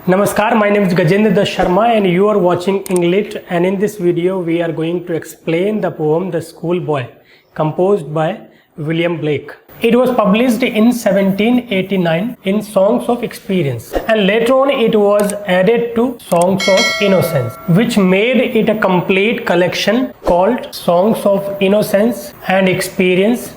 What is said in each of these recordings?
Namaskar, my name is Gajendra Das Sharma and you are watching English, and in this video we are going to explain the poem The Schoolboy composed by William Blake. It was published in 1789 in Songs of Experience and later on it was added to Songs of Innocence, which made it a complete collection called Songs of Innocence and Experience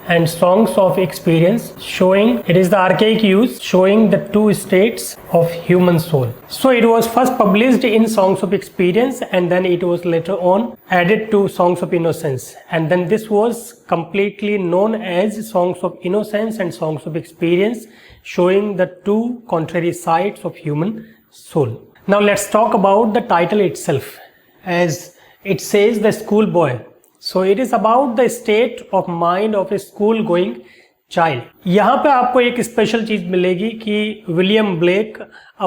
and Songs of Experience, showing it is the archaic use showing the two states of human soul. So it was first published in Songs of Experience and then it was later on added to Songs of Innocence, and then this was completely known as Songs of Innocence and Songs of Experience, showing the two contrary sides of human soul. Now let's talk about the title itself. As it says, The Schoolboy. So it is about the state of mind of a school going child. यहाँ पे आपको एक special चीज मिलेगी कि William Blake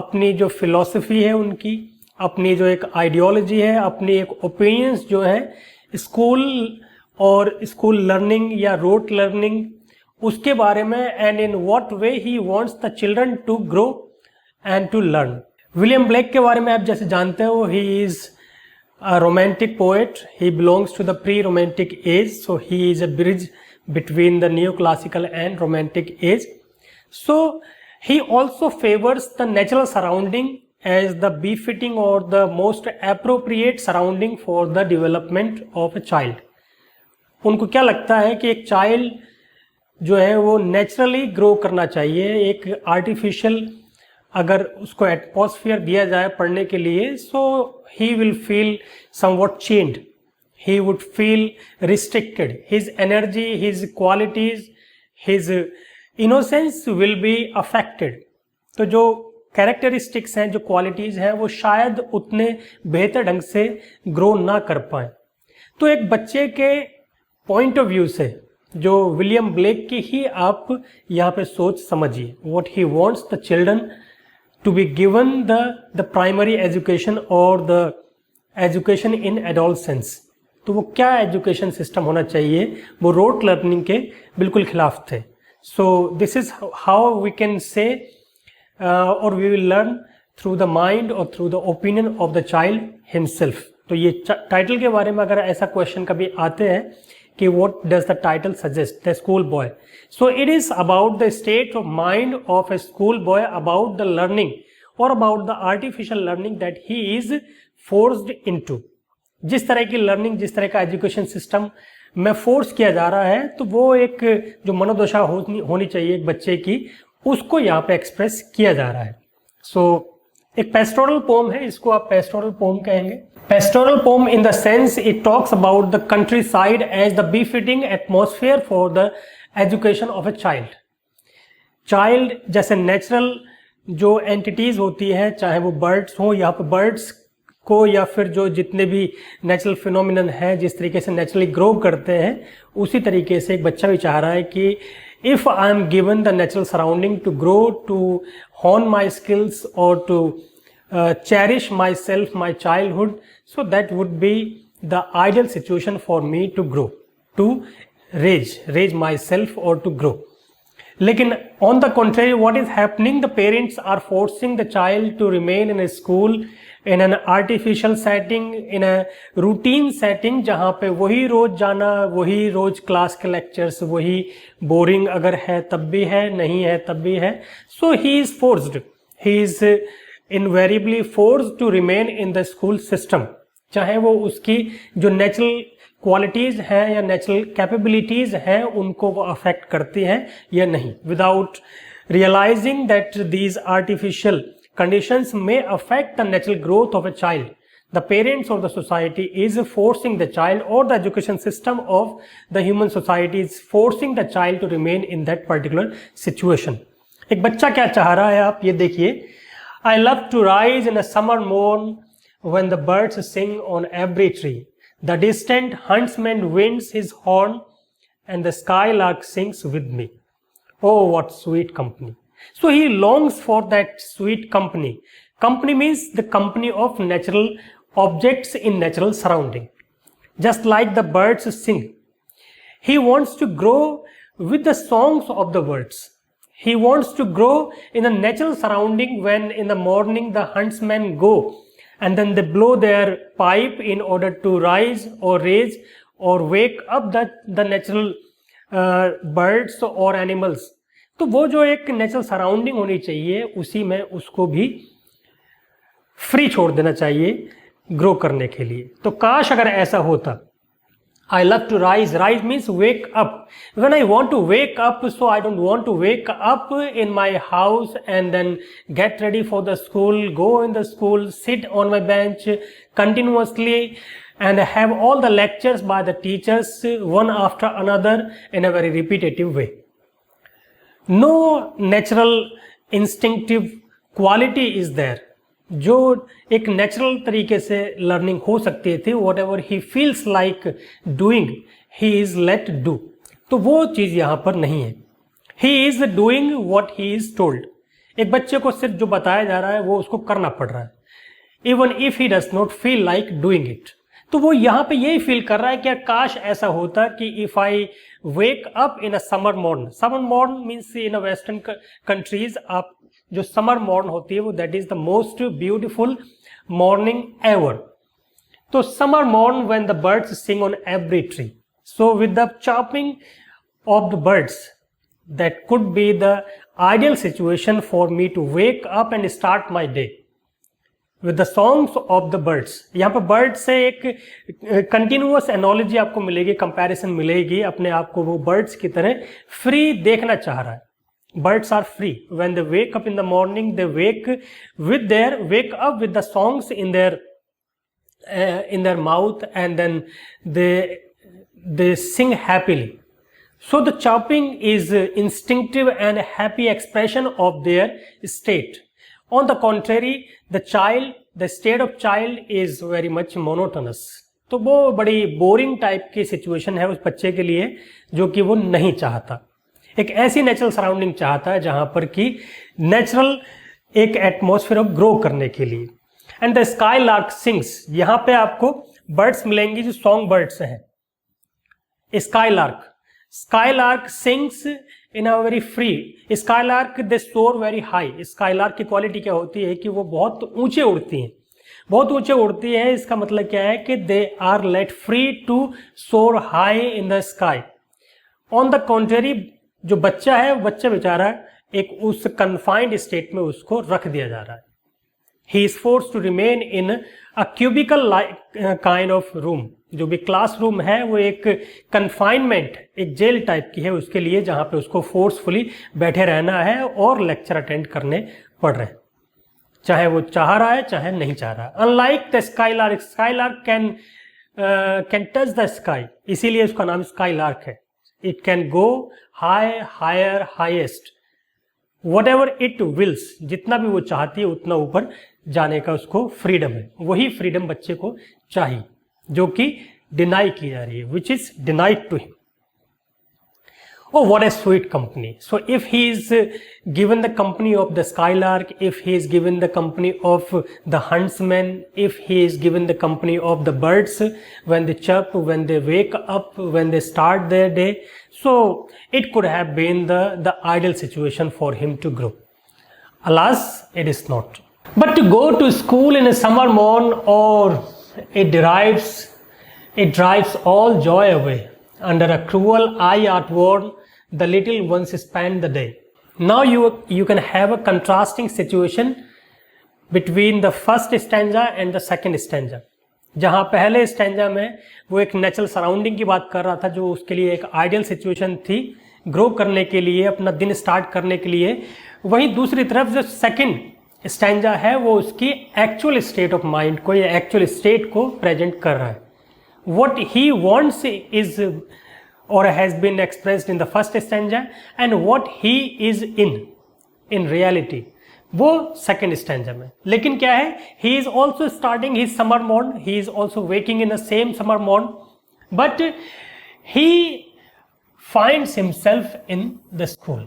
अपनी जो philosophy है उनकी, अपनी जो एक आइडियोलॉजी है, अपनी एक ओपिनियंस जो है स्कूल और स्कूल लर्निंग या रोट लर्निंग उसके बारे में, and in what way he wants the children to grow and to learn. William Blake के बारे में आप जैसे जानते हो, he is a romantic poet. He belongs to the pre-romantic age, so he is a bridge between the neoclassical and romantic age. So he also favors the natural surrounding as the befitting or the most appropriate surrounding for the development of a child. उनको क्या लगता है कि एक child जो है वो naturally grow करना चाहिए. एक आर्टिफिशियल अगर उसको एटमॉस्फेयर दिया जाए पढ़ने के लिए, सो he will feel somewhat chained, he would feel restricted, his energy, his qualities, his innocence will be affected. तो जो कैरेक्टरिस्टिक्स हैं, जो क्वालिटीज हैं, वो शायद उतने बेहतर ढंग से ग्रो ना कर पाए. तो एक बच्चे के पॉइंट ऑफ व्यू से जो विलियम ब्लेक की ही आप यहाँ पे सोच समझिए. what he wants the children to be given the primary education or the education in adolescence. तो वो क्या एजुकेशन सिस्टम होना चाहिए, वो रोट लर्निंग के बिल्कुल खिलाफ थे. So this is how we can say और we will learn through the mind और through the opinion of the child himself. तो ये टाइटल के बारे में अगर ऐसा क्वेश्चन कभी आते हैं कि what does the title suggest, the schoolboy. So it is about the state of mind of a schoolboy, about the learning or about the artificial learning that he is forced into. जिस तरह की learning, जिस तरह का education system में force किया जा रहा है, तो वो एक जो मनोदशा होनी चाहिए एक बच्चे की, उसको यहाँ पे एक्सप्रेस किया जा रहा है. सो एक पेस्टोरल पोम है, इसको आप पेस्टोरल पोम कहेंगे. Pastoral poem in the sense it talks about the countryside as the befitting atmosphere for the education of a child. Child जैसे नेचुरल जो एंटिटीज होती हैं, चाहे वो बर्ड्स हो, यहाँ पे बर्ड्स को या फिर जो जितने भी नेचुरल फिनोमिनन हैं, जिस तरीके से नेचुरली ग्रो करते हैं, उसी तरीके से एक बच्चा भी चाह रहा है कि if I am given the natural surrounding to grow, to hone my skills or to cherish myself, my childhood, so that would be the ideal situation for me to grow, to raise myself or to grow. लेकिन on the contrary, what is happening, the parents are forcing the child to remain in a school in an artificial setting, in a routine setting, जहाँ पे वही रोज जाना, वही रोज class के lectures, वही boring अगर है तब भी है, नहीं है तब भी है. So he is forced, he is invariably forced to remain in the school system, चाहे वो उसकी जो नेचुरल क्वालिटीज हैं या नेचुरल कैपेबिलिटीज हैं उनको वो अफेक्ट करती हैं या नहीं, without realising that these artificial conditions may affect the natural growth of a child. The parents of the society is forcing the child, और the education system of the human society is forcing the child to remain in that particular situation. एक बच्चा क्या चाह रहा है, आप ये देखिए. I love to rise in a summer morn when the birds sing on every tree. The distant huntsman winds his horn and the skylark sings with me. Oh, what sweet company. So he longs for that sweet company. Company means the company of natural objects in natural surrounding. Just like the birds sing. He wants to grow with the songs of the birds. He wants to grow in a natural surrounding when in the morning the huntsmen go and then they blow their pipe in order to raise or wake up the natural birds or animals. तो वो जो एक natural surrounding होनी चाहिए उसी में उसको भी फ्री छोड़ देना चाहिए ग्रो करने के लिए. तो काश अगर ऐसा होता. I love to rise. Rise means wake up. When I want to wake up, so I don't want to wake up in my house and then get ready for the school, go in the school, sit on my bench continuously and have all the lectures by the teachers one after another in a very repetitive way. No natural instinctive quality is there. जो एक natural तरीके से learning हो सकती थी, what ever he feels like doing he is let do. तो वो चीज़ यहाँ पर नहीं है. He is doing what he is told. एक बच्चे को सिर्फ जो बताया जा रहा है वो उसको करना पड़ रहा है, even if he does not feel like doing it. तो वो यहाँ पे यही फील कर रहा है कि काश ऐसा होता कि if I wake up in a summer morn. Summer morn means in a western countries आप जो समर मॉर्न होती है वो that is the most beautiful morning ever. तो summer morn when the birds sing on every tree. So with the chopping of the birds that could be the ideal situation for me to wake up and start my day with the songs of the birds. यहाँ पर bird से एक continuous analogy आपको मिलेगी, comparison मिलेगी. अपने आप को वो बर्ड्स की तरह फ्री देखना चाह रहा है. Birds are free. When they wake up in the morning, they wake up with the songs in their mouth, and then they sing happily. So the chirping is instinctive and happy expression of their state. On the contrary, the state of child is very much monotonous. तो वो बड़ी boring type की situation है उस बच्चे के लिए जो कि वो नहीं चाहता. एक ऐसी नेचुरल सराउंडिंग चाहता है जहां पर कि नेचुरल एक एटमॉस्फेयर ग्रो करने के लिए. And the skylark sings. यहां पे आपको बर्ड्स मिलेंगी जो सॉन्ग बर्ड्स हैं. Skylark sings in a very free. Skylark they soar very high. Skylark की क्वालिटी क्या होती है कि वो बहुत ऊंचे उड़ती हैं. बहुत ऊंचे उड़ती है इसका मतलब क्या है कि they are let free to soar high in the sky. On the contrary जो बच्चा है वो बच्चा बेचारा एक उस कन्फाइंड स्टेट में उसको रख दिया जा रहा है. He is force to remain in a cubicle kind of room. जो भी क्लासरूम है वो एक कन्फाइनमेंट, एक जेल टाइप की है उसके लिए, जहां पे उसको फोर्सफुली बैठे रहना है और लेक्चर अटेंड करने पड़ रहे हैं, चाहे वो चाह रहा है चाहे नहीं चाह रहा है. Unlike the sky lark can touch the sky. इसीलिए उसका नाम स्काई लार्क है. It can go high, higher, highest, whatever it wills. जितना भी वो चाहती है उतना ऊपर जाने का उसको फ्रीडम है. वही फ्रीडम बच्चे को चाहिए जो कि डिनाई की जा रही है, which is denied to him. Oh, what a sweet company. So if he is given the company of the skylark, if he is given the company of the huntsman, if he is given the company of the birds when they chirp, when they wake up, when they start their day, so it could have been the ideal situation for him to grow. Alas, it is not. But to go to school in a summer morn, or it drives all joy away. Under a cruel eye outward, the little ones spend the day. Now you can have a contrasting situation between the first stanza and the second stanza. जहाँ पहले stanza में वो एक natural surrounding की बात कर रहा था जो उसके लिए एक आइडियल सिचुएशन थी ग्रो करने के लिए, अपना दिन स्टार्ट करने के लिए. वहीं दूसरी तरफ जो सेकंड स्टैंजा है वो उसकी एक्चुअल स्टेट ऑफ माइंड को या एक्चुअल स्टेट को प्रेजेंट कर रहा है. What he wants is or has been expressed in the first stanza, and what he is in reality वो second stanza में. लेकिन क्या है, he is also starting his summer morn, he is also waking in the same summer morn, but he finds himself in the school.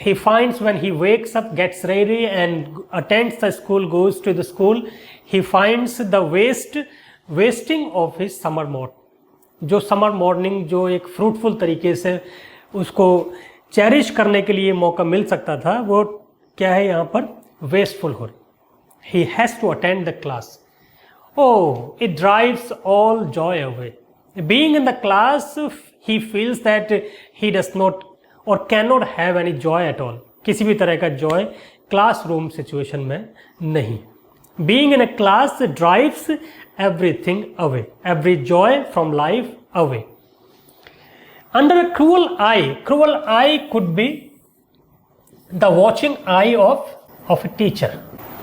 He finds when he wakes up, gets ready and attends the school, goes to the school, he finds the wasting of his summer morn. जो summer morning जो एक fruitful तरीके से उसको cherish करने के लिए मौका मिल सकता था, वो क्या है यहाँ पर, वेस्टफुल हो रही। He has to attend the class, oh it drives all joy away. Being in the class he feels that he does not और can not have any joy at all. किसी भी तरह का जॉय क्लासरूम सिचुएशन में नहीं। Being in a class drives everything away, every joy from life away. Under a cruel eye could be the watching eye of a teacher.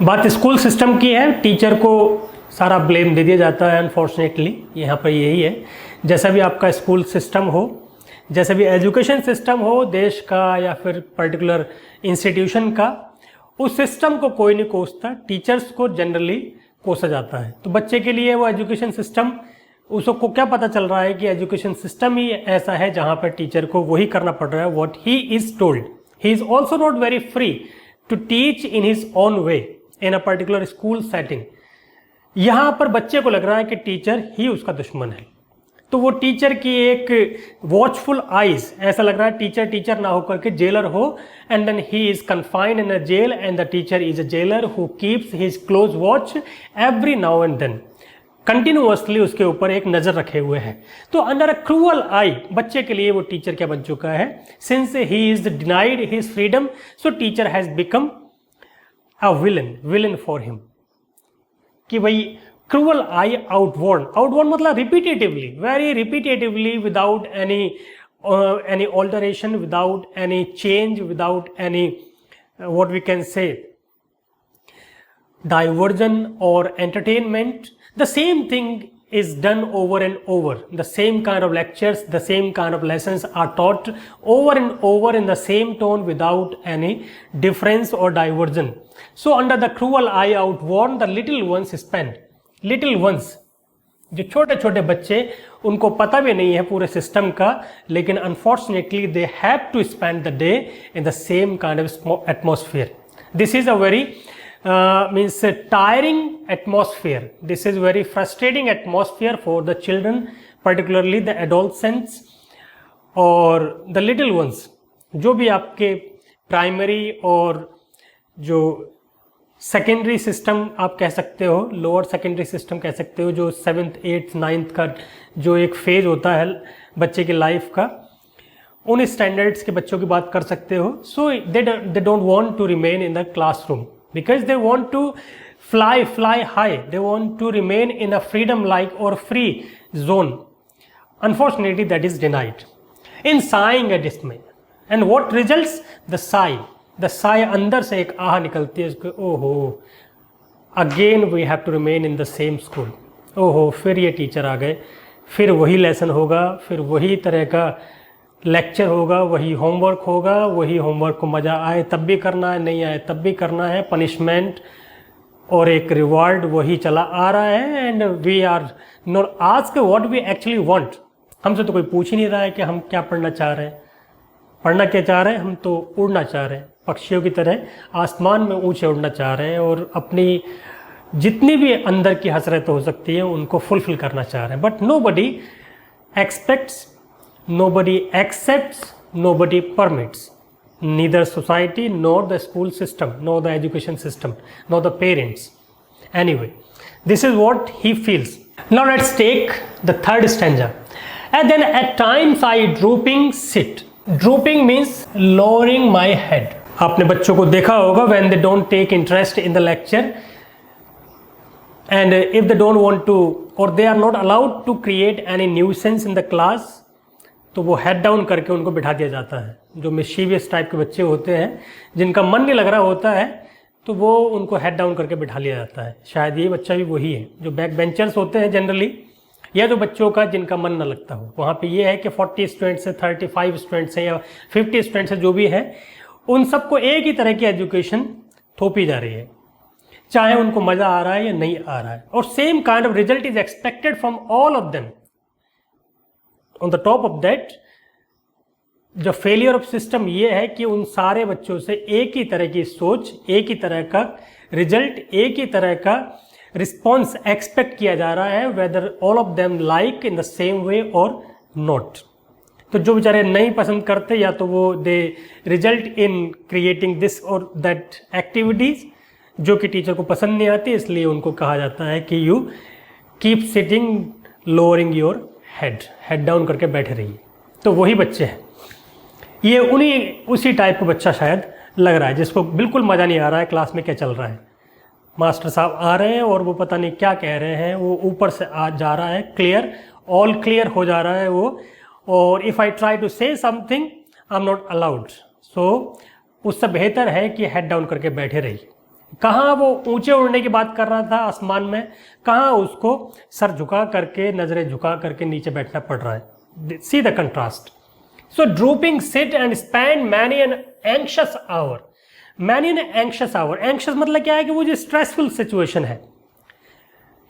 बात school system की है, teacher को सारा ब्लेम दे दिया जाता है अनफॉर्चुनेटली, यहाँ पर यही है। जैसा भी आपका स्कूल सिस्टम हो, जैसा भी एजुकेशन सिस्टम हो देश का या फिर पर्टिकुलर इंस्टीट्यूशन का, उस सिस्टम को कोई नहीं कोसता, टीचर्स को जनरली कोसा जाता है। तो बच्चे के लिए वो एजुकेशन सिस्टम, उसको क्या पता चल रहा है कि एजुकेशन सिस्टम ही ऐसा है जहाँ पर टीचर को वही करना पड़ रहा है what he is told. He is also not very free to teach in his own way in a particular school setting. यहाँ पर बच्चे को लग रहा है कि टीचर ही उसका दुश्मन है, तो वो टीचर की एक वॉचफुल आइज, ऐसा लग रहा है टीचर ना होकर के जेलर हो, and then he is confined in a jail and the teacher is a jailer who keeps his close watch every now and then, continuously उसके ऊपर एक नजर रखे हुए है। तो अंडर अ क्रूअल आई, बच्चे के लिए वो टीचर क्या बन चुका है, since he is denied his freedom, so teacher has become a villain for him. कि भाई cruel eye outward मतलब repetitively, very repetitively, without any alteration, without any change, without any what we can say diversion or entertainment. The same thing is done over and over. The same kind of lectures, the same kind of lessons are taught over and over in the same tone without any difference or diversion. So under the cruel eye outward, the little ones spend. Little ones, जो छोटे छोटे बच्चे, उनको पता भी नहीं है पूरे सिस्टम का, लेकिन unfortunately they have to spend the day in the same kind of atmosphere. This is a very means tiring atmosphere. This is very frustrating atmosphere for the children, particularly the adolescents और the little ones, जो भी आपके primary और जो secondary system आप कह सकते हो, लोअर सेकेंडरी सिस्टम कह सकते हो, जो 7th 8th 9th का जो एक फेज होता है बच्चे की लाइफ का, उन स्टैंडर्ड्स के बच्चों की बात कर सकते हो. So they don't want to remain in the classroom because they want to fly high. They want to remain in a freedom like or free zone. Unfortunately that is denied. In sighing a dismay, and what results? The sigh अंदर से एक आह निकलती है उसको, ओहो again we have to remain in the same school. ओहो फिर ये टीचर आ गए, फिर वही लेसन होगा, फिर वही तरह का लेक्चर होगा, वही होमवर्क होगा, वही होमवर्क को मज़ा आए तब भी करना है, नहीं आए तब भी करना है, पनिशमेंट और एक रिवार्ड वही चला आ रहा है. And we are not ask what we actually want. हमसे तो कोई पूछ ही नहीं रहा है कि हम क्या पढ़ना चाह रहे हैं. पढ़ना क्या चाह रहे हैं? हम तो उड़ना चाह रहे हैं, पक्षियों की तरह आसमान में ऊंचे उड़ना चाह रहे हैं और अपनी जितनी भी अंदर की हसरत हो सकती है उनको फुलफिल करना चाह रहे हैं. But nobody aspects, nobody accepts, nobody permits, neither society nor the school system nor the education system nor the parents. Anyway, this is what he feels. Now let's take the third stanza. And then at times I drooping sit. Drooping means lowering my head. आपने बच्चों को देखा होगा when they don't take interest in the lecture and if they don't want to or they are not allowed to create any nuisance in the class, तो वो head down करके उनको बिठा दिया जाता है. जो मिशीवियस टाइप के बच्चे होते हैं जिनका मन नहीं लग रहा होता है तो वो उनको हेड डाउन करके बिठा लिया जाता है. शायद ये बच्चा भी वही है जो बैक बेंचर्स होते हैं जनरली, या जो बच्चों का जिनका मन ना लगता हो. वहाँ पे ये है कि 40 स्टूडेंट्स है, 35 स्टूडेंट्स है या 50 स्टूडेंट्स है, जो भी है उन सबको एक ही तरह की एजुकेशन थोपी जा रही है, चाहे उनको मज़ा आ रहा है या नहीं आ रहा है. और same kind of result is expected from all of them. On the top of that, जो फेलियर ऑफ सिस्टम ये है कि उन सारे बच्चों से एक ही तरह की सोच, एक ही तरह का रिजल्ट, एक ही तरह का रिस्पॉन्स एक्सपेक्ट किया जा रहा है, whether all of them like in the same way और नॉट. तो जो बेचारे नहीं पसंद करते, या तो वो दे रिजल्ट इन क्रिएटिंग दिस और दैट एक्टिविटीज़ जो कि टीचर को पसंद नहीं आती, इसलिए उनको कहा जाता है कि you keep sitting lowering your head down करके बैठे रहिए। तो वही बच्चे हैं, ये उसी टाइप का बच्चा शायद लग रहा है जिसको बिल्कुल मज़ा नहीं आ रहा है क्लास में क्या चल रहा है। मास्टर साहब आ रहे हैं और वो पता नहीं क्या कह रहे हैं, वो ऊपर से आ जा रहा है, क्लियर ऑल क्लियर हो जा रहा है वो, और if I try to say something I am not allowed. So उससे बेहतर है कि हेड डाउन करके बैठे रहिए। कहाँ वो ऊंचे उड़ने की बात कर रहा था आसमान में, कहाँ उसको सर झुका करके, नज़रें झुका करके नीचे बैठना पड़ रहा है। See the contrast. So drooping sit and spend many an anxious hour. Many an anxious hour, anxious मतलब क्या है कि वो जो स्ट्रेसफुल सिचुएशन है,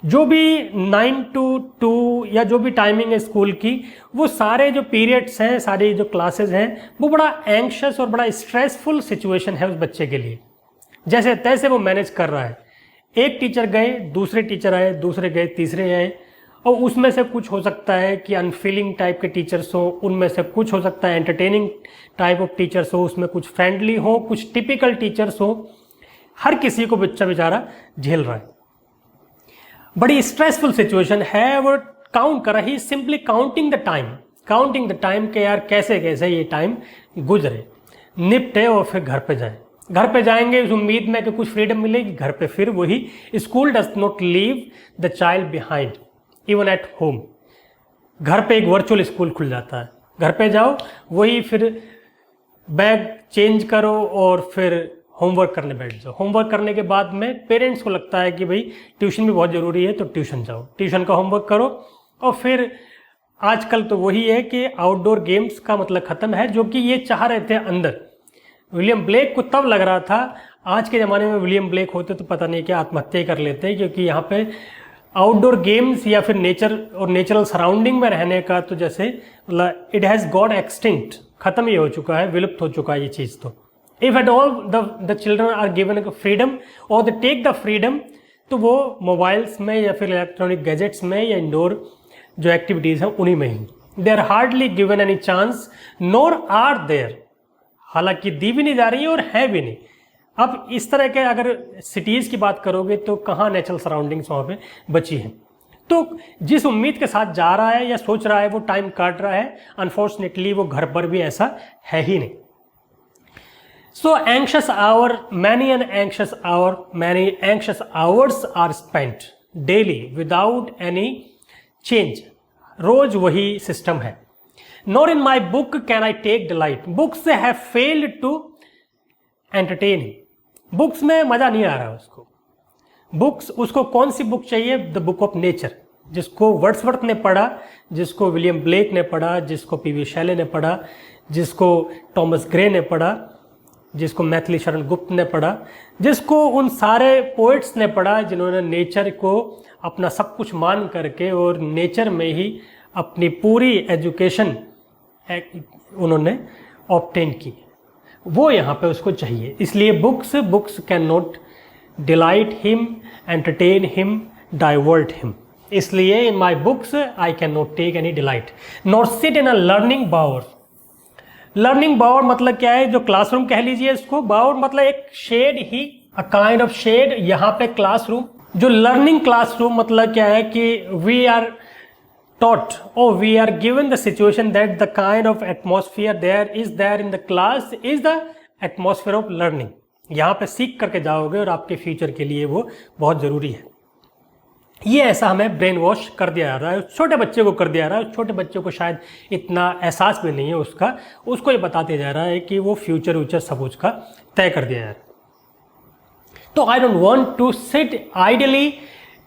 जो भी 9 to 2 या जो भी टाइमिंग है स्कूल की, वो सारे जो पीरियड्स हैं, सारी जो क्लासेस हैं, वो बड़ा एंक्शस और बड़ा स्ट्रेसफुल सिचुएशन है उस बच्चे के लिए। जैसे तैसे वो मैनेज कर रहा है। एक टीचर गए, दूसरे टीचर आए, दूसरे गए, तीसरे आए, और उसमें से कुछ हो सकता है कि अनफीलिंग टाइप के टीचर्स हो, उनमें से कुछ हो सकता है एंटरटेनिंग टाइप ऑफ टीचर्स हो, उसमें कुछ फ्रेंडली हो, कुछ टिपिकल टीचर्स हो। हर किसी को बच्चा बेचारा झेल रहा है। बड़ी स्ट्रेसफुल सिचुएशन है। वो काउंट कर रही, सिंपली काउंटिंग द टाइम के यार कैसे कैसे ये टाइम गुजरे, निपटे और फिर घर पे जाए। घर पे जाएंगे इस उम्मीद में कि कुछ फ्रीडम मिलेगी। घर पे फिर वही, school does not leave the child behind even at home. घर पे एक वर्चुअल स्कूल खुल जाता है। घर पे जाओ, वही फिर बैग चेंज करो और फिर होमवर्क करने बैठ जाओ। होमवर्क करने के बाद में पेरेंट्स को लगता है कि भाई ट्यूशन भी बहुत ज़रूरी है, तो ट्यूशन जाओ, ट्यूशन का होमवर्क करो। और फिर आजकल तो वही है कि आउटडोर गेम्स का मतलब ख़त्म है, जो कि ये चाह रहे थे अंदर। विलियम ब्लेक को तब लग रहा था, आज के ज़माने में विलियम ब्लेक होते तो पता नहीं क्या आत्महत्या कर लेते, क्योंकि यहाँ पे आउटडोर गेम्स या फिर नेचर और नेचुरल सराउंडिंग में रहने का तो जैसे मतलब इट हैज़ गॉट एक्सटिंक्ट, ख़त्म ही हो चुका है, विलुप्त हो चुका है ये चीज़। तो if at all the children are given freedom और दे टेक द फ्रीडम, तो वो मोबाइल्स में या फिर इलेक्ट्रॉनिक गैजेट्स में या इंडोर जो एक्टिविटीज़ हैं उन्हीं में ही। They are hardly given any chance nor are there, हालांकि दी भी नहीं जा रही है और है भी नहीं। अब इस तरह के अगर सिटीज़ की बात करोगे तो कहाँ नेचुरल सराउंडिंग्स वहाँ पे बची हैं। तो जिस उम्मीद के साथ जा रहा है या सोच रहा है वो टाइम काट रहा है, अनफॉर्चुनेटली वो घर पर भी ऐसा है ही नहीं। So anxious hour, many anxious hours are spent daily without any change. रोज वही सिस्टम है। Nor in my book can I take delight. Books have failed to entertain him. Books में मज़ा नहीं आ रहा उसको। बुक्स, उसको कौन सी बुक चाहिए? द बुक ऑफ नेचर, जिसको वर्ड्सवर्थ ने पढ़ा, जिसको विलियम ब्लेक ने पढ़ा, जिसको पी.वी. शैले ने पढ़ा, जिसको टॉमस ग्रे ने पढ़ा, जिसको मैथिली शरण गुप्त ने पढ़ा, जिसको उन सारे पोइट्स ने पढ़ा जिन्होंने नेचर को अपना सब कुछ मान करके और नेचर में ही अपनी पूरी एजुकेशन उन्होंने ऑब्टेन की। वो यहाँ पे उसको चाहिए। इसलिए books can not delight him, entertain him, divert him. इसलिए in my books I can not take any delight not sit in a learning bower. Learning bower मतलब क्या है? जो क्लासरूम कह लीजिए इसको। बावर मतलब एक शेड ही, अ काइंड ऑफ शेड। यहाँ पे क्लासरूम, जो लर्निंग क्लासरूम मतलब क्या है कि we are taught or we are given the situation that the kind of atmosphere there in the class is the atmosphere of learning. यहाँ पे सीख करके जाओगे और आपके फ्यूचर के लिए वो बहुत ज़रूरी है। ये ऐसा हमें ब्रेन वॉश कर दिया जा रहा है, छोटे बच्चे को कर दिया जा रहा है। छोटे बच्चे को शायद इतना एहसास भी नहीं है उसको ये बताते जा रहा है कि वो फ्यूचर सब उसका तय कर दिया जा रहा है। तो I don't want to sit idly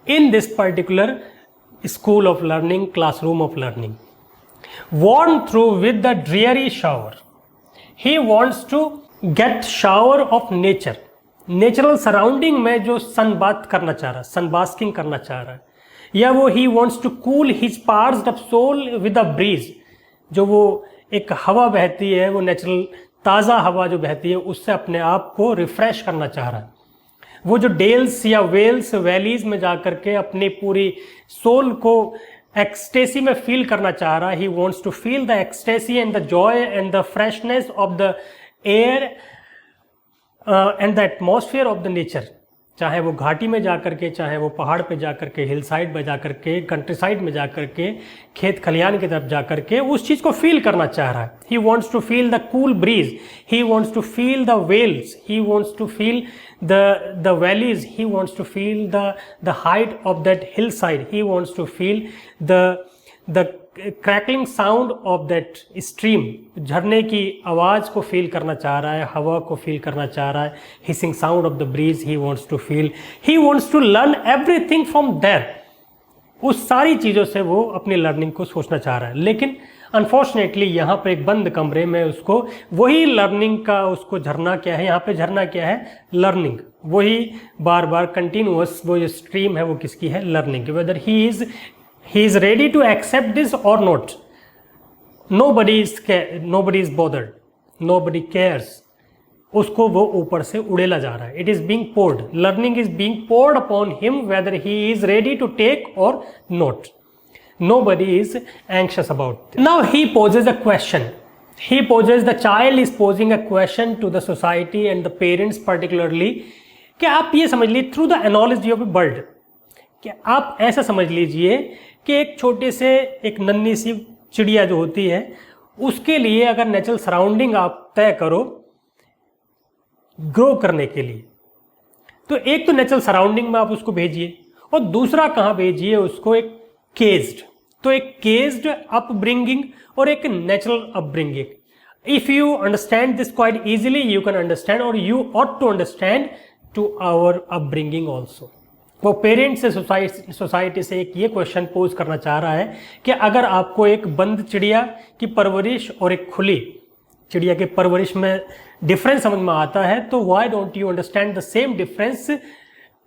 in this particular school of learning, classroom of learning, worn through with the dreary shower. He wants to get shower of nature. Natural surrounding में जो sunbath करना चाह रहा है, sunbasking करना चाह रहा है, या वो he wants to cool his parched up soul with a breeze, जो वो एक हवा बहती है, वो नेचुरल ताज़ा हवा जो बहती है, उससे अपने आप को रिफ्रेश करना चाह रहा है। वो जो डेल्स या वेल्स वैलीज में जा कर के अपनी पूरी सोल को एक्सटेसी में फील करना चाह रहा है, he wants to feel the ecstasy and the joy and the freshness of the air and the atmosphere of the nature. चाहे वो घाटी में जा करके, चाहे वो पहाड़ पे जा करके, हिल साइड में जा करके, कंट्री साइड में जा करके, खेत खलियान की तरफ जा करके उस चीज़ को फील करना चाह रहा है। He wants to feel the cool breeze, he wants to feel the wells, he wants to feel the valleys, he wants to feel the height of that hillside, he wants to feel the crackling sound of that stream, झरने की आवाज़ को feel करना चाह रहा है, हवा को फील करना चाह रहा है, hissing sound of the breeze he wants to feel, he wants to learn everything from there। उस सारी चीज़ों से वो अपनी लर्निंग को सोचना चाह रहा है, लेकिन अनफॉर्चुनेटली यहाँ पे एक बंद कमरे में उसको वही लर्निंग का, उसको झरना क्या है, यहाँ पे झरना क्या है, लर्निंग, वही बार बार कंटिन्यूअस वो जो स्ट्रीम है वो किसकी है, learning. Whether he is ready to accept this और not, nobody is bothered, nobody cares, उसको वो ऊपर से उड़ेला जा रहा है। It is being poured, learning is being poured upon him whether he is ready to take और not. Nobody is anxious about this. Now he poses a question. The child is posing a question to the society and the parents particularly, कि आप ये समझ लीजिए through the analogy of a bird, कि आप ऐसा समझ लीजिए कि एक छोटे से एक नन्ही सी चिड़िया जो होती है, उसके लिए अगर नेचुरल सराउंडिंग आप तय करो ग्रो करने के लिए, तो एक तो नेचुरल सराउंडिंग में आप उसको भेजिए और दूसरा कहाँ भेजिए उसको, एक केज्ड, तो एक केज्ड अपब्रिंगिंग और एक natural upbringing. If you understand this quite easily you can understand और you ought to understand to our upbringing also. वो पेरेंट्स से सोसाइटी से एक ये क्वेश्चन पोज करना चाह रहा है कि अगर आपको एक बंद चिड़िया की परवरिश और एक खुली चिड़िया की परवरिश में डिफरेंस समझ में आता है, तो why don't you understand the same difference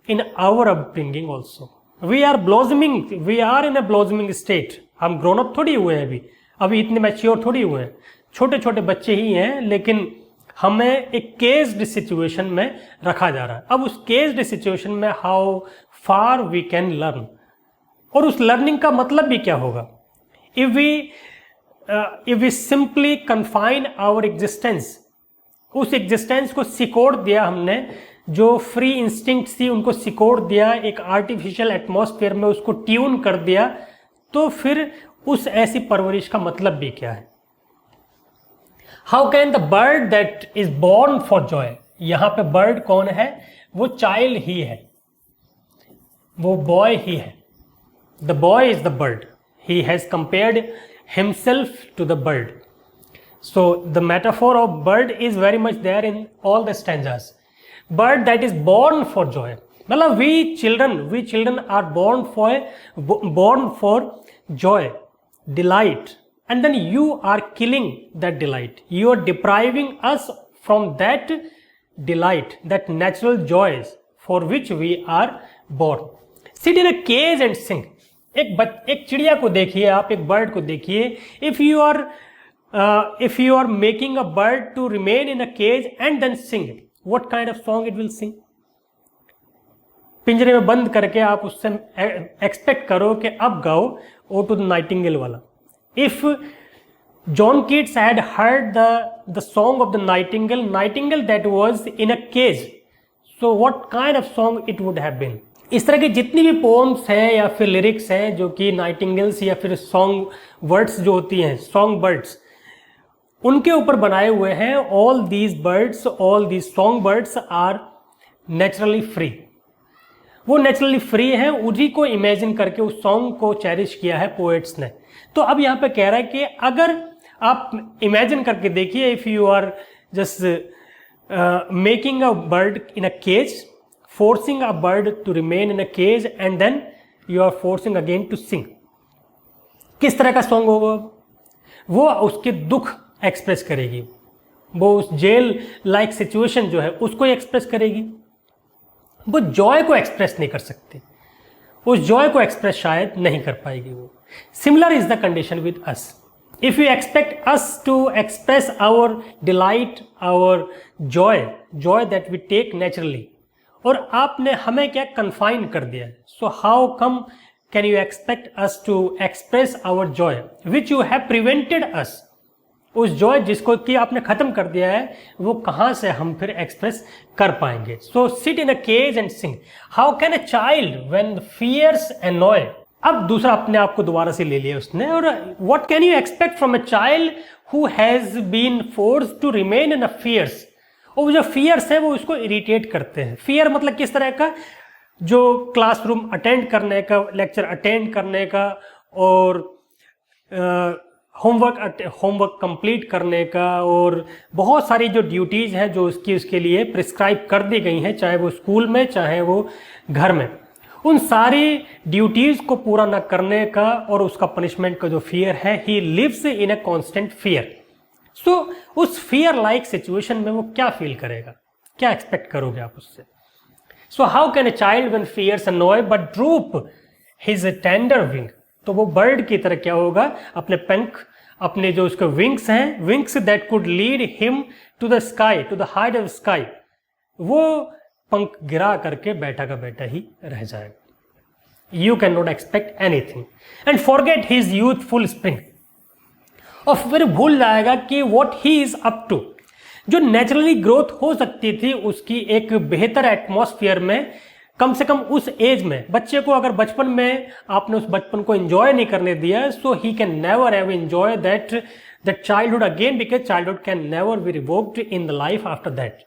in our upbringing also. We are blossoming, we are in a blossoming state. हम ग्रोन अप थोड़ी हुए हैं, अभी इतने मैच्योर थोड़ी हुए हैं, छोटे छोटे बच्चे ही हैं, लेकिन हमें एक केस्ड सिचुएशन में रखा जा रहा है। अब उस केस्ड सिचुएशन में how far we can learn, और उस लर्निंग का मतलब भी क्या होगा। If we simply confine our existence, उस एग्जिस्टेंस को सिकोड़ दिया हमने, जो फ्री इंस्टिंक्ट थी उनको सिकोड़ दिया, एक आर्टिफिशियल एटमॉस्फेयर में उसको ट्यून कर दिया, तो फिर उस ऐसी परवरिश का मतलब भी क्या है। How can the bird that is born for Joy, यहां पे बर्ड कौन है, वो चाइल्ड ही है, वो बॉय ही है। The boy is the bird, he has compared himself to the bird. So the metaphor of bird is very much there in all the stanzas. Bird that is born for joy, मतलब we children are born for joy, delight, and then you are killing that delight. You are depriving us from that delight, that natural joys for which we are born. Sit in a cage and sing. एक चिड़िया को देखिए, आप एक bird को देखिए. If you are making a bird to remain in a cage and then sing, what kind of song it will sing? पिंजरे में बंद करके आप उससे एक्सपेक्ट करो कि अब गाओ ओ टू द नाइटिंगेल वाला. If John Keats had heard the song of the nightingale that was in a cage, so what kind of song it would have been. इस तरह की जितनी भी पोम्स हैं या फिर लिरिक्स हैं जो कि नाइटिंगेल्स या फिर सॉन्ग वर्ड्स जो होती हैं, सॉन्ग बर्ड्स, उनके ऊपर बनाए हुए हैं. All these song birds are naturally free. वो नेचुरली फ्री हैं, उन्हीं को इमेजिन करके उस सॉन्ग को चेरिश किया है पोएट्स ने. तो अब यहाँ पे कह रहा है कि अगर आप इमेजिन करके देखिए, if you are just making a bird in a cage, forcing a bird to remain in a cage and then you are forcing again to sing, किस तरह का सॉन्ग होगा? वो उसके दुख एक्सप्रेस करेगी, वो उस जेल लाइक सिचुएशन जो है उसको एक्सप्रेस करेगी. वो जॉय को एक्सप्रेस नहीं कर सकती, उस जॉय को एक्सप्रेस शायद नहीं कर पाएगी वो. Similar is the condition with us. If you expect us to express our delight, our joy that we take naturally, और आपने हमें क्या कन्फाइन कर दिया है. So how come can you expect us to express our joy which you have prevented us? उस joy जिसको कि आपने खत्म कर दिया है, वो कहाँ से हम फिर एक्सप्रेस कर पाएंगे? So sit in a cage and sing, how can a child when fears annoy? अब दूसरा अपने आप को दोबारा से ले लिया उसने, और what can you expect from a child who has been forced to remain in a fears? और वो जो फियर्स है वो उसको इरिटेट करते हैं। फियर मतलब किस तरह का? जो क्लासरूम अटेंड करने का, लेक्चर अटेंड करने का, और होमवर्क कंप्लीट करने का, और बहुत सारी जो ड्यूटीज़ हैं जो उसके लिए प्रिस्क्राइब कर दी गई हैं, चाहे वो स्कूल में चाहे वो घर में, उन सारी ड्यूटीज़ को पूरा न करने का और उसका पनिशमेंट का जो फियर है, he lives in a constant fear. So उस फियर लाइक सिचुएशन में वो क्या फील करेगा? क्या एक्सपेक्ट करोगे आप उससे? So how can a child when fears annoy but droop his tender wing? तो वो बर्ड की तरह क्या होगा? अपने पंख, अपने जो उसके विंग्स हैं, wings that could lead him to the sky, to the height of sky, वो पंख गिरा करके बैठा का बैठा ही रह जाएगा। You can not expect anything and forget his youthful spring. और फिर भूल जाएगा कि what he is up to. जो नेचुरली ग्रोथ हो सकती थी उसकी एक बेहतर एटमॉस्फेयर में, कम से कम उस एज में, बच्चे को अगर बचपन में आपने उस बचपन को एंजॉय नहीं करने दिया, so he can never have enjoy that childhood again, because childhood can never be revoked in the life after that.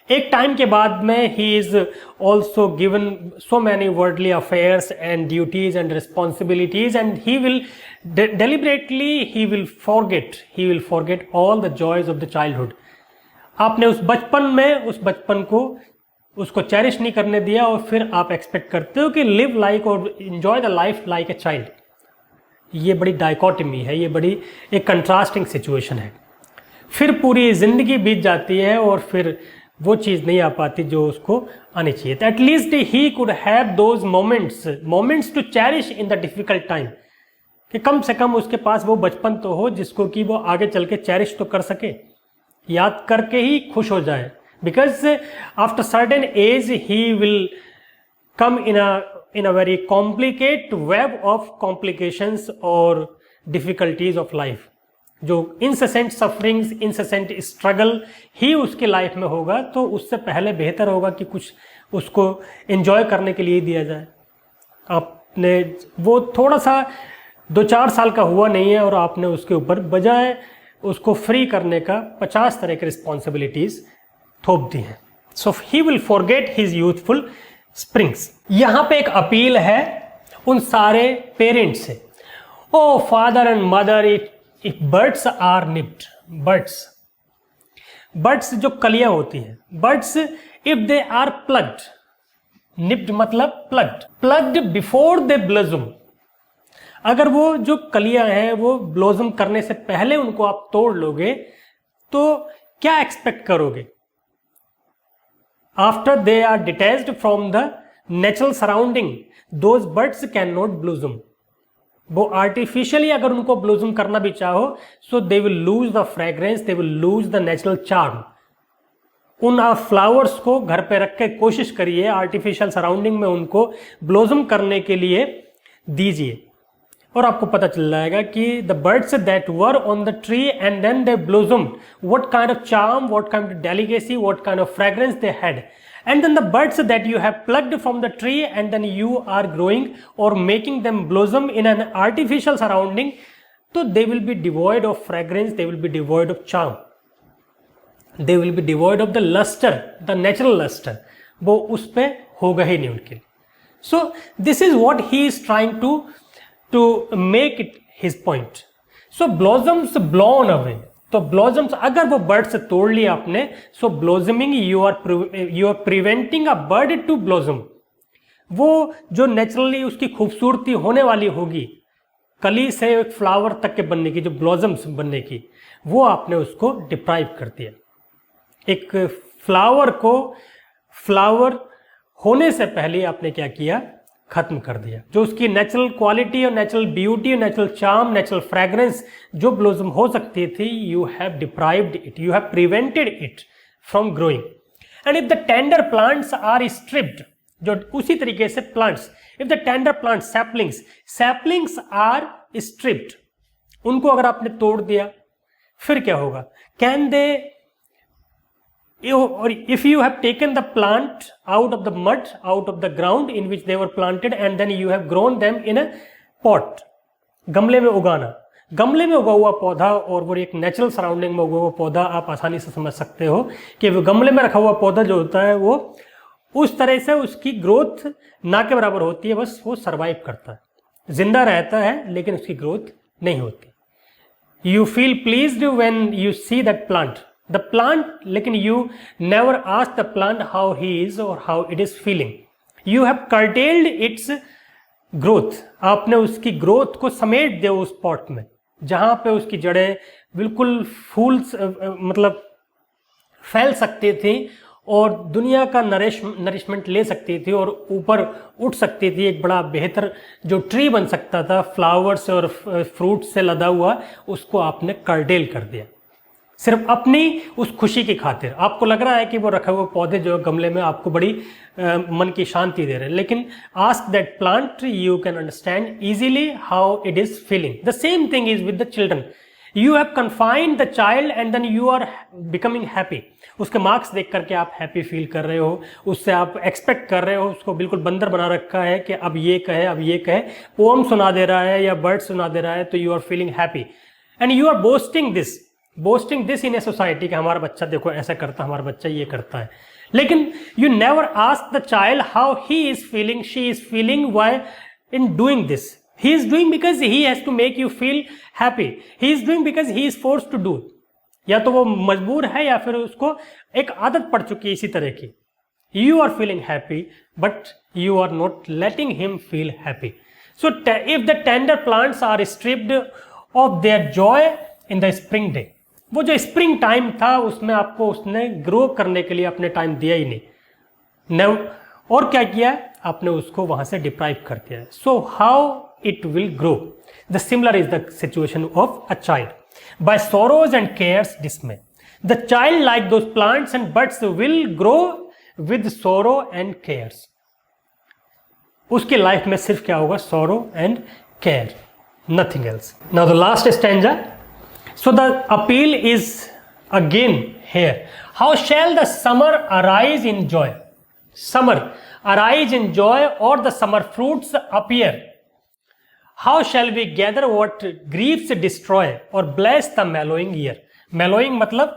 एक टाइम के बाद में he is also given so many worldly affairs and duties and responsibilities, and he will deliberately he will forget all the joys of the childhood. आपने उस बचपन में उस बचपन को उसको चेरिश नहीं करने दिया, और फिर आप एक्सपेक्ट करते हो कि लिव लाइक और enjoy the life like a child. ये बड़ी डाइकोटमी है, ये बड़ी एक कंट्रास्टिंग सिचुएशन है। फिर पूरी जिंदगी बीत जाती है और फिर वो चीज़ नहीं आ पाती जो उसको आनी चाहिए। तो at least he could have those moments to cherish in the difficult time, कि कम से कम उसके पास वो बचपन तो हो जिसको कि वो आगे चल के चेरिश तो कर सके, याद करके ही खुश हो जाए। Because after certain age he will come in a very complicate web of complications और डिफिकल्टीज ऑफ लाइफ। जो इंसेसेंट सफरिंग्स, इंसेसेंट स्ट्रगल ही उसके लाइफ में होगा, तो उससे पहले बेहतर होगा कि कुछ उसको एंजॉय करने के लिए दिया जाए। आपने वो थोड़ा सा 2-4 साल का हुआ नहीं है और आपने उसके ऊपर बजाय उसको फ्री करने का 50 तरह के रिस्पॉन्सिबिलिटीज थोप दी हैं। So he will forget his youthful springs. यहाँ पे एक अपील है उन सारे पेरेंट्स से, O father and mother, if birds are nipped, birds जो कलियां होती हैं, birds if they are plugged, nipped मतलब प्लग्ड बिफोर दे ब्लॉसम, अगर वो जो कलियां हैं वो ब्लॉसम करने से पहले उनको आप तोड़ लोगे तो क्या एक्सपेक्ट करोगे? After they are detached from the natural surrounding, those birds can not blossom. वो आर्टिफिशियली अगर उनको ब्लॉसम करना भी चाहो, so they will lose the fragrance, they will lose the natural charm. उन आप फ्लावर्स को घर पे रख के कोशिश करिए, आर्टिफिशियल सराउंडिंग में उनको ब्लॉसम करने के लिए दीजिए, और आपको पता चल जाएगा कि the birds that were on the tree and then they blossomed, what kind of charm, what kind of delicacy, what kind of fragrance they had, and then the birds that you have plucked from the tree and then you are growing or making them blossom in an artificial surrounding, so they will be devoid of fragrance, they will be devoid of charm, they will be devoid of the luster, the natural luster, वो उस पे होगा ही नहीं उनके लिए। So this is what he is trying to make it his point. So blossoms blown away, तो blossoms अगर वो बर्ड से तोड़ लिया आपने, so blossoming you are preventing a bird to blossom. वो जो नेचुरली उसकी खूबसूरती होने वाली होगी कली से एक फ्लावर तक के बनने की, जो ब्लॉसम्स बनने की, वो आपने उसको डिप्राइव कर दिया। एक फ्लावर को फ्लावर होने से पहले आपने क्या किया? खत्म कर दिया। जो उसकी नेचुरल क्वालिटी और नेचुरल ब्यूटी और नेचुरल चार्म, नेचुरल फ्रेग्रेंस जो ब्लॉसम हो सकती थी, you have deprived it, you have prevented it from growing. And if the tender plants are stripped, जो उसी तरीके से plants, if the tender plant saplings are stripped, उनको अगर आपने तोड़ दिया फिर क्या होगा? कैन दे, और if you have taken the plant out of the mud, out of the ground in which they were planted and then you have grown them in a pot, गमले में उगाना, गमले में उगा हुआ पौधा और वो एक नेचुरल सराउंडिंग में उगा हुआ पौधा, आप आसानी से समझ सकते हो कि वो गमले में रखा हुआ पौधा जो होता है वो उस तरह से उसकी ग्रोथ ना के बराबर होती है, बस वो सरवाइव करता है, जिंदा रहता है लेकिन उसकी ग्रोथ नहीं होती। You feel pleased when you see that plant, लेकिन you never ask the plant how he is or how it is feeling. You have curtailed its growth. आपने उसकी ग्रोथ को समेट दिया उस पॉट में, जहां पे उसकी जड़ें बिल्कुल फूल मतलब फैल सकती थी और दुनिया का नरिशमेंट ले सकती थी और ऊपर उठ सकती थी, एक बड़ा बेहतर जो ट्री बन सकता था फ्लावर्स और फ्रूट से लदा हुआ, उसको आपने कर्टेल कर दिया सिर्फ अपनी उस खुशी की खातिर। आपको लग रहा है कि वो रखे हुए पौधे जो गमले में आपको बड़ी मन की शांति दे रहे हैं, लेकिन ask that plant, you can understand easily how it is feeling. The same thing is with the children. You have confined the child and then you are becoming happy. उसके मार्क्स देख करके आप हैप्पी फील कर रहे हो, उससे आप expect कर रहे हो, उसको बिल्कुल बंदर बना रखा है कि अब ये कहे, अब ये कहे, पोम सुना दे रहा है या बर्ड सुना दे रहा है, तो you are feeling happy and you are boasting this in a society कि हमारा बच्चा देखो ऐसा करता, हमारा बच्चा ये करता है। लेकिन you never ask the child how he is feeling, she is feeling, why in doing this. He is doing because he has to make you feel happy. He is doing because he is forced to do. या तो वो मजबूर है या फिर उसको एक आदत पड़ चुकी है इसी तरह की। You are feeling happy, but you are not letting him feel happy. So if the tender plants are stripped of their joy in the spring day, वो जो स्प्रिंग टाइम था उसमें आपको उसने ग्रो करने के लिए अपने टाइम दिया ही नहीं, और क्या किया, आपने उसको वहां से डिप्राइव कर दिया। So how it will grow? The similar is the situation of a child. By sorrows and cares dismay, the child, like those plants and buds, will grow with sorrow and cares. उसके life में सिर्फ क्या होगा? sorrow and care, nothing else. Now the last stanza. So the appeal is again here. How shall the summer arise in joy? Summer arise in joy, or the summer fruits appear. How shall we gather what griefs destroy or bless the mellowing year? Mellowing मतलब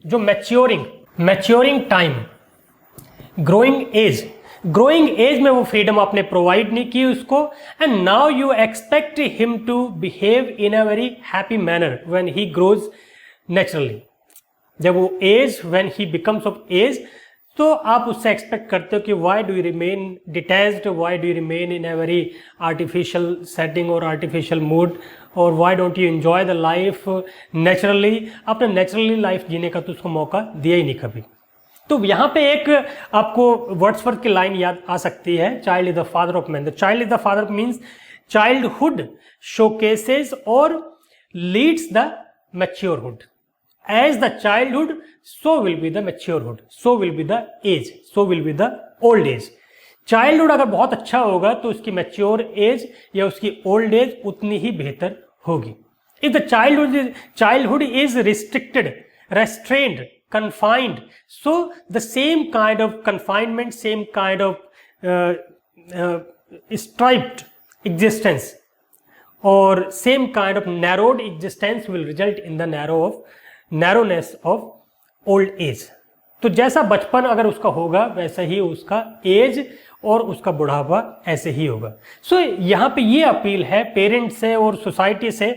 जो maturing time, growing age में वो freedom आपने provide नहीं की उसको, and now you expect him to behave in a very happy manner when he grows naturally. जब वो when he becomes of age, तो आप उससे एक्सपेक्ट करते हो कि why do you remain detached, why do you remain in a very artificial setting और artificial mood, और why don't you enjoy the life naturally. आपने नेचुरली लाइफ जीने का तो उसको मौका दिया ही नहीं कभी। तो यहाँ पे एक आपको वर्ड्सवर्थ की लाइन याद आ सकती है, child is the father of man. The child is the father means childhood showcases और leads the maturehood. As the childhood, so will be the maturehood, so will be the age, so will be the old age. Childhood अगर बहुत अच्छा होगा तो उसकी mature age या उसकी old age उतनी ही बेहतर होगी। If the childhood is restrained, confined, so the same kind of confinement, same kind of striped existence or same kind of narrowed existence will result in the narrowness of old age. तो जैसा बचपन अगर उसका होगा वैसा ही उसका as और उसका बुढ़ापा ऐसे ही होगा। सो यहाँ पे ये अपील है पेरेंट्स से और सोसाइटी से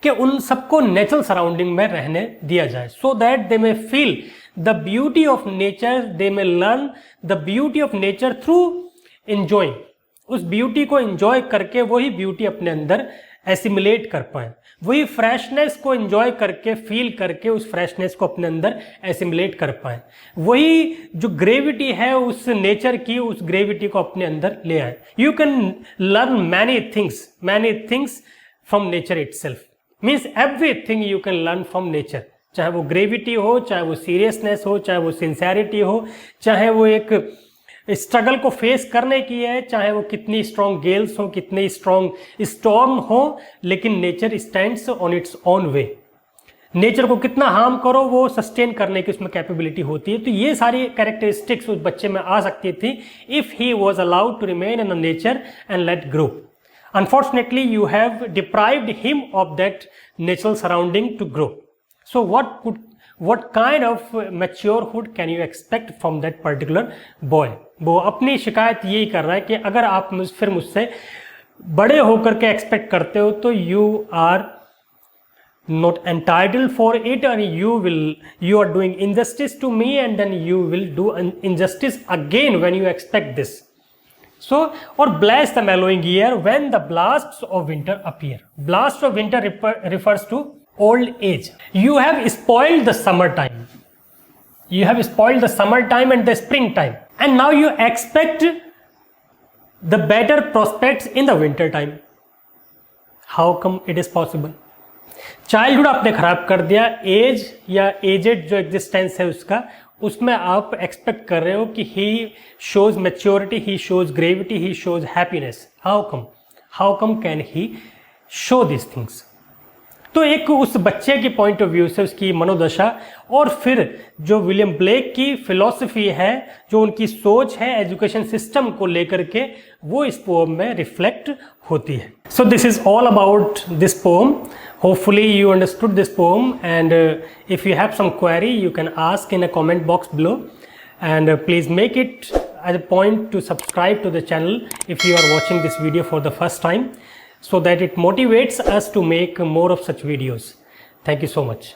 कि उन सबको नेचुरल सराउंडिंग में रहने दिया जाए, so that they may feel the beauty of nature, they may learn the beauty of nature through enjoying. उस ब्यूटी को एंजॉय करके वही ब्यूटी अपने अंदर एसिमुलेट कर पाए, वही फ्रेशनेस को एंजॉय करके फील करके उस फ्रेशनेस को अपने अंदर एसिमुलेट कर पाए, वही जो ग्रेविटी है उस नेचर की, उस ग्रेविटी को अपने अंदर ले आए। You can learn many things from nature itself, means everything you can learn from nature, चाहे वो ग्रेविटी हो, चाहे वो सीरियसनेस हो, चाहे वो सिंसेरिटी हो, चाहे वो एक स्ट्रगल को फेस करने की है, चाहे वो कितनी स्ट्रॉन्ग गेल्स हो, कितनी स्ट्रॉन्ग स्टॉर्म हो, लेकिन nature stands on its own way. Nature को कितना हार्म करो वो सस्टेन करने की उसमें कैपेबिलिटी होती है। तो ये सारी कैरेक्टरिस्टिक्स उस बच्चे में आ सकती थी if he was allowed to remain in the nature and let grow. Unfortunately you have deprived him of that natural surrounding to grow. So what kind of maturehood can you expect from that particular boy? वो अपनी शिकायत यही कर रहा है कि अगर आप फिर मुझसे बड़े होकर के एक्सपेक्ट करते हो तो you are not entitled for it and you are doing injustice to me and then you will do an injustice again when you expect this. So, or bless the mellowing year when the blasts of winter appear. Blast of winter refers to old age. You have spoiled the summertime. You have spoiled the summertime and the springtime. And now you expect the better prospects in the winter time. How come it is possible? Childhood आपने खराब कर दिया, as या aged जो existence है उसका, उसमें आप एक्सपेक्ट कर रहे हो कि he shows maturity, he shows gravity, he shows happiness. How come can he show this things? तो एक उस बच्चे की पॉइंट ऑफ व्यू से उसकी मनोदशा और फिर जो विलियम ब्लेक की फिलॉसफी है, जो उनकी सोच है एजुकेशन सिस्टम को लेकर के, वो इस पोएम में रिफ्लेक्ट होती है. सो this is all about this poem. Hopefully you understood this poem, and if you have some query you can ask in a comment box below, and please make it as a point to subscribe to the channel if you are watching this video for the first time, so that it motivates us to make more of such videos. Thank you so much.